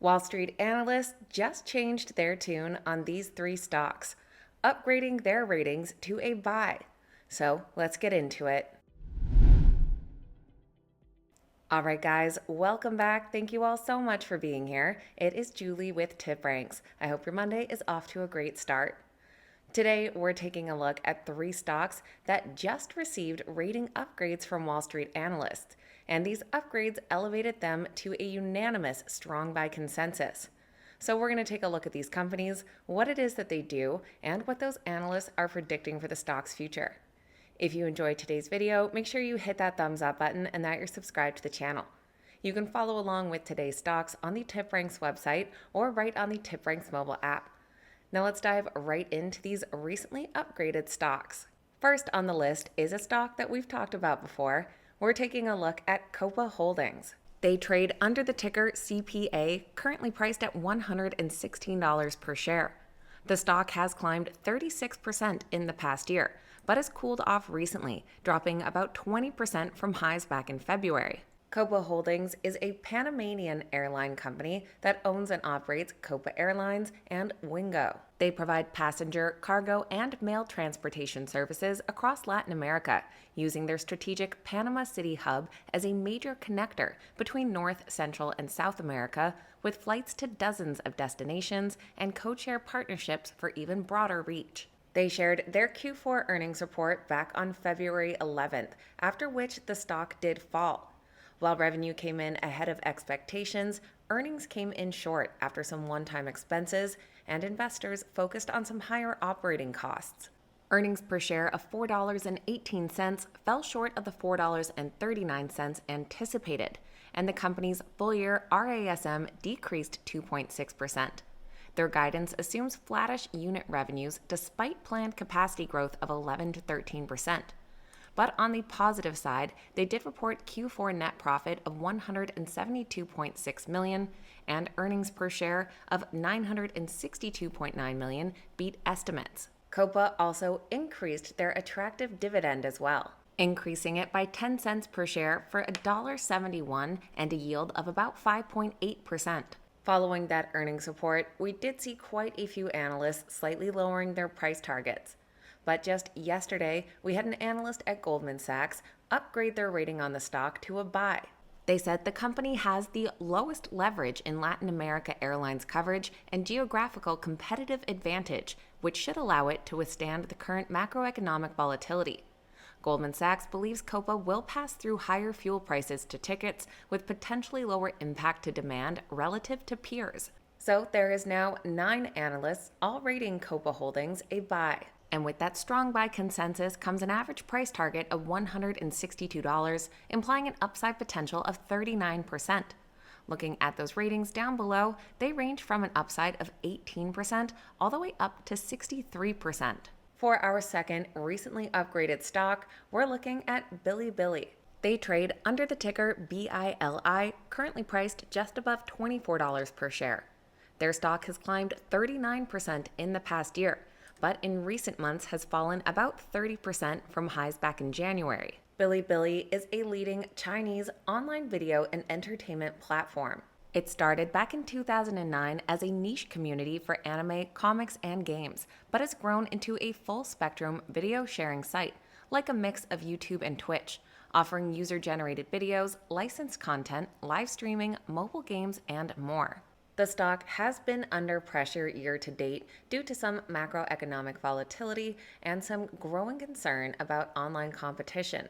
Wall Street analysts just changed their tune on these three stocks, upgrading their ratings to a buy. So let's get into it. All right, guys, welcome back. Thank you all so much for being here. It is Julie with Tip Ranks. I hope your Monday is off to a great start. Today, we're taking a look at three stocks that just received rating upgrades from Wall Street analysts, and these upgrades elevated them to a unanimous strong buy consensus. So we're going to take a look at these companies, what it is that they do, and what those analysts are predicting for the stock's future. If you enjoyed today's video, make sure you hit that thumbs up button and that you're subscribed to the channel. You can follow along with today's stocks on the Tip Ranks website or right on the Tip Ranks mobile app. Now let's dive right into these recently upgraded stocks. First on the list is a stock that we've talked about before. We're taking a look at Copa Holdings. They trade under the ticker CPA, currently priced at $116 per share. The stock has climbed 36% in the past year, but has cooled off recently, dropping about 20% from highs back in February. Copa Holdings is a Panamanian airline company that owns and operates Copa Airlines and Wingo. They provide passenger, cargo, and mail transportation services across Latin America, using their strategic Panama City hub as a major connector between North, Central, and South America, with flights to dozens of destinations and codeshare partnerships for even broader reach. They shared their Q4 earnings report back on February 11th, after which the stock did fall. While revenue came in ahead of expectations, earnings came in short after some one-time expenses, and investors focused on some higher operating costs. Earnings per share of $4.18 fell short of the $4.39 anticipated, and the company's full-year RASM decreased 2.6%. Their guidance assumes flattish unit revenues despite planned capacity growth of 11 to 13%. But on the positive side, they did report Q4 net profit of $172.6 million and earnings per share of $962.9 million beat estimates. Copa also increased their attractive dividend as well, increasing it by 10 cents per share for $1.71 and a yield of about 5.8%. Following that earnings report, we did see quite a few analysts slightly lowering their price targets. But just yesterday, we had an analyst at Goldman Sachs upgrade their rating on the stock to a buy. They said the company has the lowest leverage in Latin America airlines coverage and geographical competitive advantage, which should allow it to withstand the current macroeconomic volatility. Goldman Sachs believes Copa will pass through higher fuel prices to tickets with potentially lower impact to demand relative to peers. So there is now 9 analysts all rating Copa Holdings a buy. And with that strong buy consensus comes an average price target of $162, implying an upside potential of 39%. Looking at those ratings down below, they range from an upside of 18% all the way up to 63%. For our second recently upgraded stock, we're looking at Bilibili. They trade under the ticker BILI, currently priced just above $24 per share. Their stock has climbed 39% in the past year, but in recent months has fallen about 30% from highs back in January. Bilibili is a leading Chinese online video and entertainment platform. It started back in 2009 as a niche community for anime, comics, and games, but has grown into a full-spectrum video sharing site, like a mix of YouTube and Twitch, offering user-generated videos, licensed content, live streaming, mobile games, and more. The stock has been under pressure year to date due to some macroeconomic volatility and some growing concern about online competition.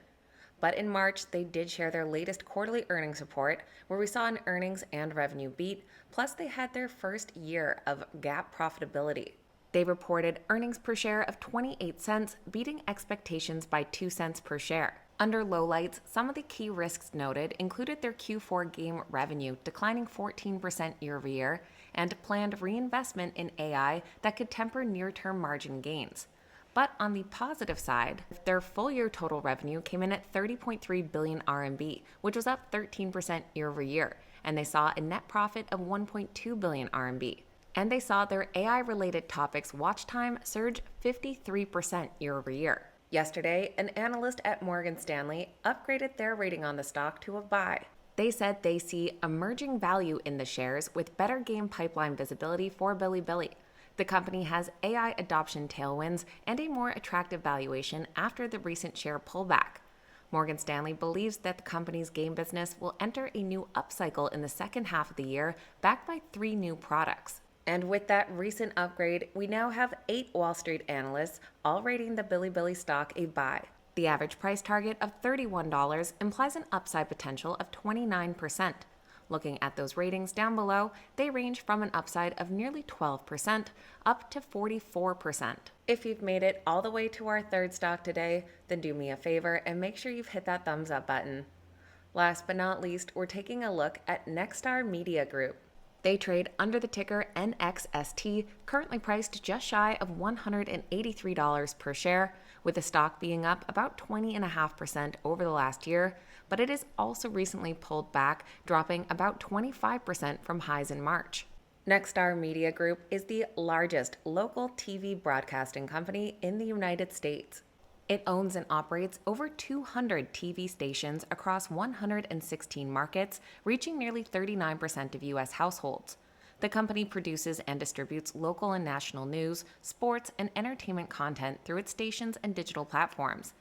But in March, they did share their latest quarterly earnings report, where we saw an earnings and revenue beat, plus they had their first year of GAAP profitability. They reported earnings per share of 28 cents, beating expectations by 2 cents per share. Under lowlights, some of the key risks noted included their Q4 game revenue declining 14% year-over-year and planned reinvestment in AI that could temper near-term margin gains. But on the positive side, their full-year total revenue came in at 30.3 billion RMB, which was up 13% year-over-year, and they saw a net profit of 1.2 billion RMB. And they saw their AI-related topics watch time surge 53% year-over-year. Yesterday, an analyst at Morgan Stanley upgraded their rating on the stock to a buy. They said they see emerging value in the shares with better game pipeline visibility for Bilibili. The company has AI adoption tailwinds and a more attractive valuation after the recent share pullback. Morgan Stanley believes that the company's game business will enter a new upcycle in the second half of the year, backed by 3 new products. And with that recent upgrade, we now have 8 Wall Street analysts all rating the Bilibili stock a buy. The average price target of $31 implies an upside potential of 29%. Looking at those ratings down below, they range from an upside of nearly 12% up to 44%. If you've made it all the way to our third stock today, then do me a favor and make sure you've hit that thumbs up button. Last but not least, we're taking a look at Nexstar Media Group. They trade under the ticker NXST, currently priced just shy of $183 per share, with the stock being up about 20.5% over the last year, but it has also recently pulled back, dropping about 25% from highs in March. Nexstar Media Group is the largest local TV broadcasting company in the United States. It owns and operates over 200 TV stations across 116 markets, reaching nearly 39% of U.S. households. The company produces and distributes local and national news, sports, and entertainment content through its stations and digital platforms.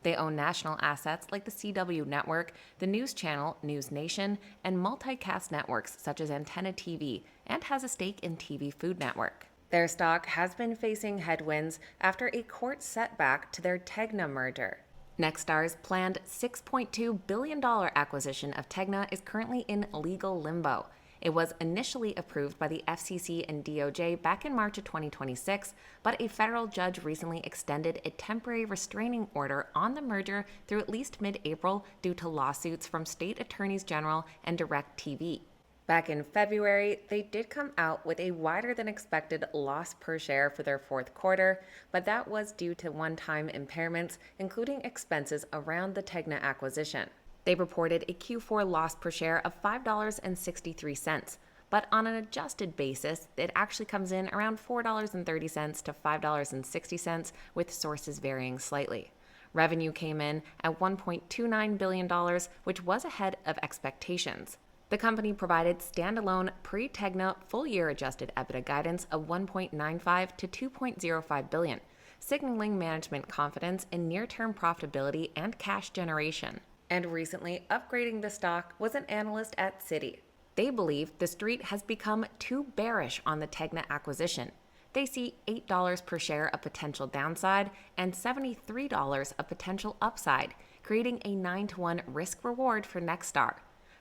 They own national assets like the CW Network, the news channel News Nation, and multicast networks such as Antenna TV, and has a stake in TV Food Network. Their stock has been facing headwinds after a court setback to their Tegna merger. Nexstar's planned $6.2 billion acquisition of Tegna is currently in legal limbo. It was initially approved by the FCC and DOJ back in March of 2026, but a federal judge recently extended a temporary restraining order on the merger through at least mid-April due to lawsuits from state attorneys general and DirecTV. Back in February, they did come out with a wider than expected loss per share for their fourth quarter, but that was due to one-time impairments, including expenses around the Tegna acquisition. They reported a Q4 loss per share of $5.63, but on an adjusted basis, it actually comes in around $4.30 to $5.60, with sources varying slightly. Revenue came in at $1.29 billion, which was ahead of expectations. The company provided standalone pre-Tegna full-year adjusted EBITDA guidance of $1.95 to $2.05 billion, signaling management confidence in near-term profitability and cash generation. And recently, upgrading the stock was an analyst at Citi. They believe the street has become too bearish on the Tegna acquisition. They see $8 per share of potential downside and $73 of potential upside, creating a 9-to-1 risk-reward for Nexstar.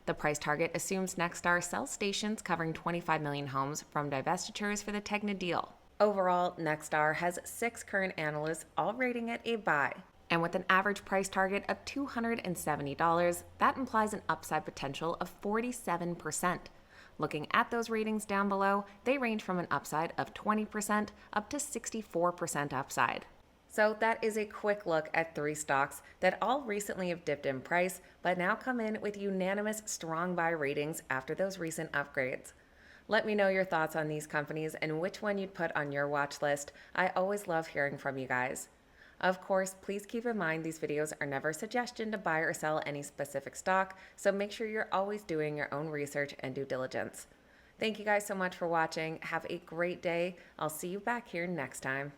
The price target assumes Nexstar sells stations covering 25 million homes from divestitures for the Tegna deal. Overall, Nexstar has 6 current analysts all rating it a buy. And with an average price target of $270, that implies an upside potential of 47%. Looking at those ratings down below, they range from an upside of 20% up to 64% upside. So that is a quick look at 3 stocks that all recently have dipped in price, but now come in with unanimous strong buy ratings after those recent upgrades. Let me know your thoughts on these companies and which one you'd put on your watch list. I always love hearing from you guys. Of course, please keep in mind these videos are never a suggestion to buy or sell any specific stock, so make sure you're always doing your own research and due diligence. Thank you guys so much for watching. Have a great day. I'll see you back here next time.